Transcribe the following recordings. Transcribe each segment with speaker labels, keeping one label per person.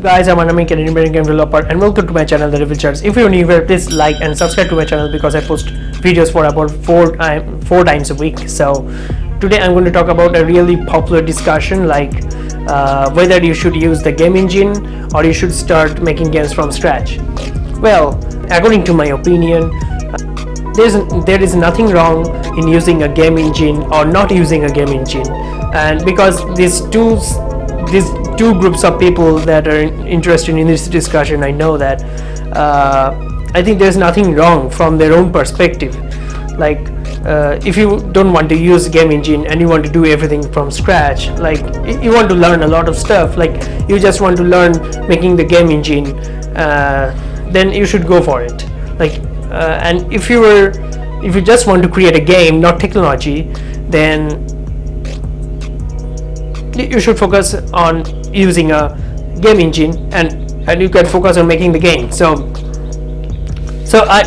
Speaker 1: Guys, I'm Anamik, an independent game developer, and welcome to my channel, The Devil Charts. If you're new here, please like and subscribe to my channel because I post videos for about four times a week. So today I'm going to talk about a really popular discussion, like whether you should use the game engine or you should start making games from scratch. Well, according to my opinion, there is nothing wrong in using a game engine or not using a game engine, and because these two groups of people that are interested in this discussion, I know that I think there's nothing wrong from their own perspective. Like if you don't want to use game engine and you want to do everything from scratch, like you want to learn a lot of stuff, like you just want to learn making the game engine, then you should go for it. Like and if you just want to create a game, not technology, then you should focus on using a game engine, and you can focus on making the game. So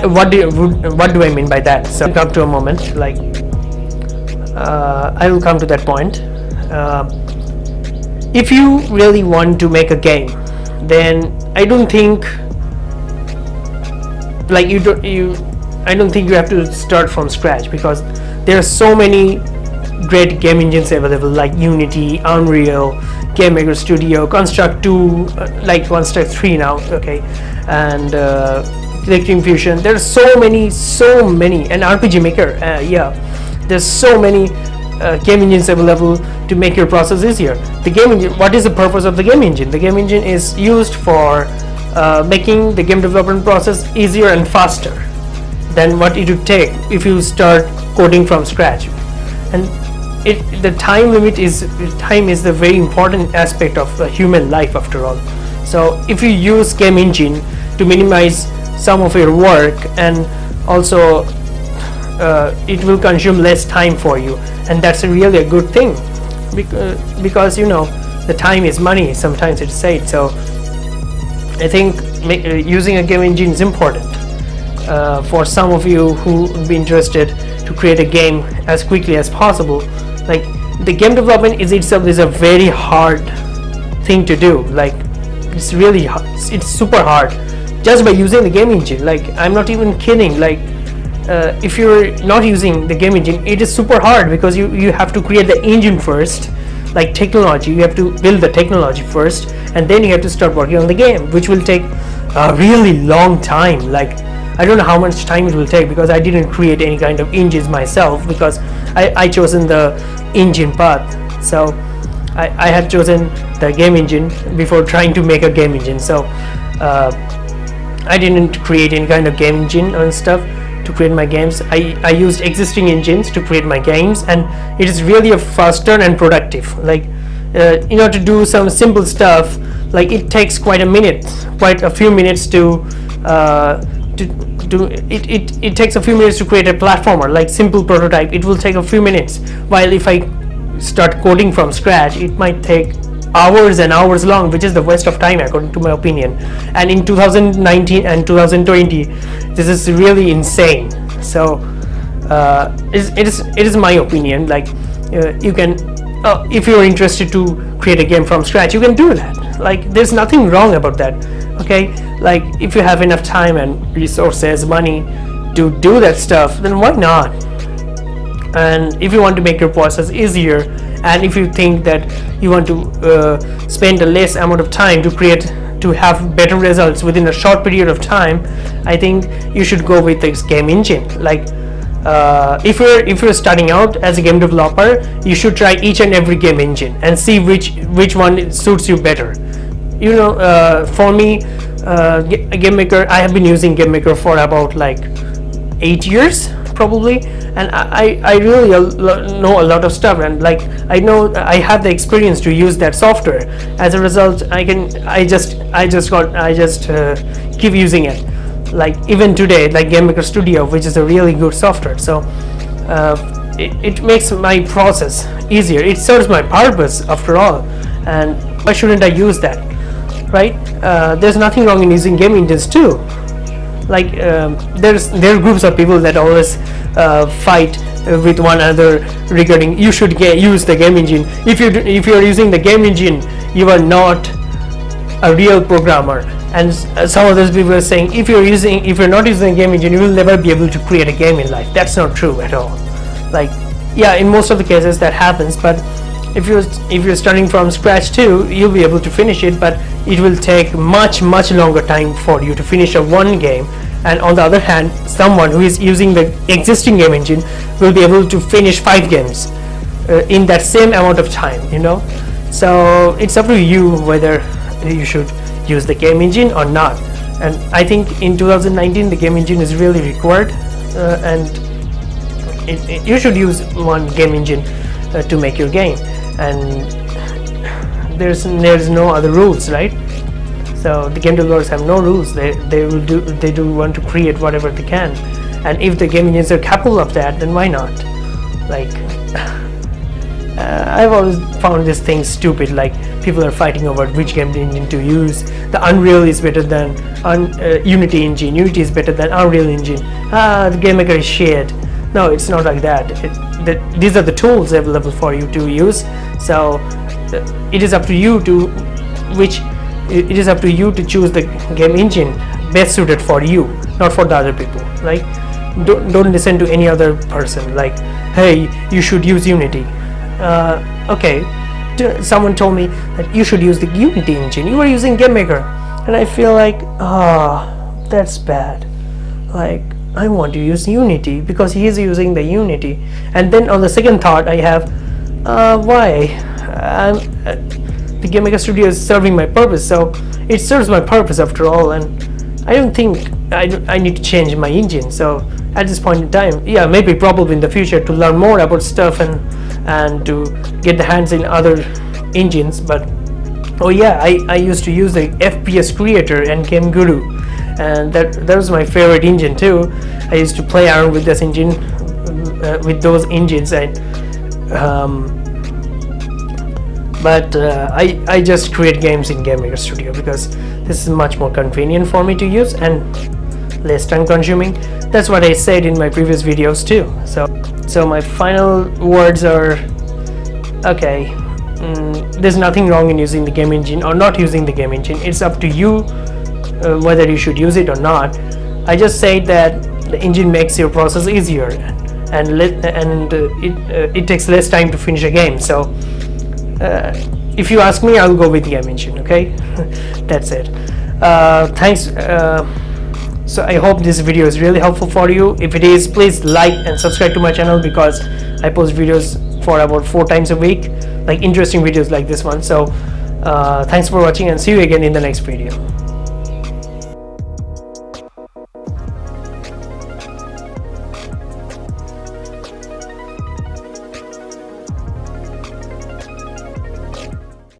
Speaker 1: what do I mean by that? So I'll come to a moment, like I will come to that point. If you really want to make a game, then I don't think you have to start from scratch, because there are so many great game engines available, like Unity, Unreal, GameMaker Studio, Construct 2, like Construct 3 now, okay, and Electric Fusion. There's so many, and RPG Maker, there's so many game engines available to make your process easier. The game engine, what is the purpose of the game engine? The game engine is used for making the game development process easier and faster than what it would take if you start coding from scratch. And the time is the very important aspect of human life, after all. So if you use game engine to minimize some of your work, and also it will consume less time for you, and that's really a good thing, because you know the time is money, sometimes it's said. So I think using a game engine is important for some of you who would be interested to create a game as quickly as possible. Like the game development itself is a very hard thing to do. Like it's really hard. It's super hard just by using the game engine. Like I'm not even kidding. Like if you're not using the game engine, it is super hard, because you have to create the engine first, like technology. You have to build the technology first, and then you have to start working on the game, which will take a really long time. Like I don't know how much time it will take, because I didn't create any kind of engines myself, because I chosen the engine path. So I had chosen the game engine before trying to make a game engine. So I didn't create any kind of game engine and stuff to create my games. I used existing engines to create my games, and it is really a faster and productive. Like in order to do some simple stuff, like it takes quite a few minutes to it takes a few minutes to create a platformer, like simple prototype. It will take a few minutes, while if I start coding from scratch, it might take hours and hours long, which is the waste of time, according to my opinion. And in 2019 and 2020, this is really insane. So it is my opinion. Like you can if you're interested to create a game from scratch, you can do that. Like there's nothing wrong about that, okay? Like if you have enough time and resources, money to do that stuff, then why not? And if you want to make your process easier, and if you think that you want to spend a less amount of time to have better results within a short period of time, I think you should go with this game engine. Like if you're starting out as a game developer, you should try each and every game engine and see which one suits you better. You know, for me, GameMaker, I have been using GameMaker for about like 8 years probably, and I really know a lot of stuff, and like I know I have the experience to use that software. As a result, I just keep using it. Like even today, like GameMaker Studio, which is a really good software. So it makes my process easier. It serves my purpose, after all, and why shouldn't I use that, right? There's nothing wrong in using game engines too. Like there are groups of people that always fight with one another regarding you should use the game engine. If you're using the game engine, you are not a real programmer. And some of those people are saying if you're not using a game engine, you will never be able to create a game in life. That's not true at all. Like, yeah, in most of the cases that happens, but if you're starting from scratch too, you'll be able to finish it, but it will take much longer time for you to finish a one game. And on the other hand, someone who is using the existing game engine will be able to finish 5 games in that same amount of time, you know. So it's up to you whether you should use the game engine or not. And I think in 2019 the game engine is really required, and you should use one game engine to make your game, and there's no other rules, right? So the game developers have no rules. They do want to create whatever they can, and if the game engines are capable of that, then why not? Like, I've always found this thing stupid. Like, people are fighting over which game engine to use. The Unreal is better than Unity engine. Unity is better than Unreal engine. The GameMaker is shit. No, it's not like that. These are the tools available for you to use. So it is up to you to choose the game engine best suited for you, not for the other people. Like, don't listen to any other person. Like, hey, you should use Unity. Okay, someone told me that you should use the Unity engine. You are using GameMaker, and I feel like, that's bad. Like, I want to use Unity because he is using the Unity. And then on the second thought, I have, why? The GameMaker Studio is serving my purpose, so it serves my purpose after all, and I don't think I need to change my engine. So at this point in time, yeah, maybe probably in the future to learn more about stuff and to get the hands in other engines. But oh yeah, I used to use the FPS Creator and Game Guru, and that was my favorite engine too. I used to play around with this engine, with those engines, and but I just create games in GameMaker Studio because this is much more convenient for me to use and less time consuming. That's what I said in my previous videos too. So my final words are, okay, there's nothing wrong in using the game engine or not using the game engine. It's up to you whether you should use it or not. I just say that the engine makes your process easier, and it takes less time to finish a game. So if you ask me, I'll go with the game engine. Okay, that's it. Thanks. So I hope this video is really helpful for you. If it is, please like and subscribe to my channel because I post videos for about 4 times a week, like interesting videos like this one. So thanks for watching, and see you again in the next video.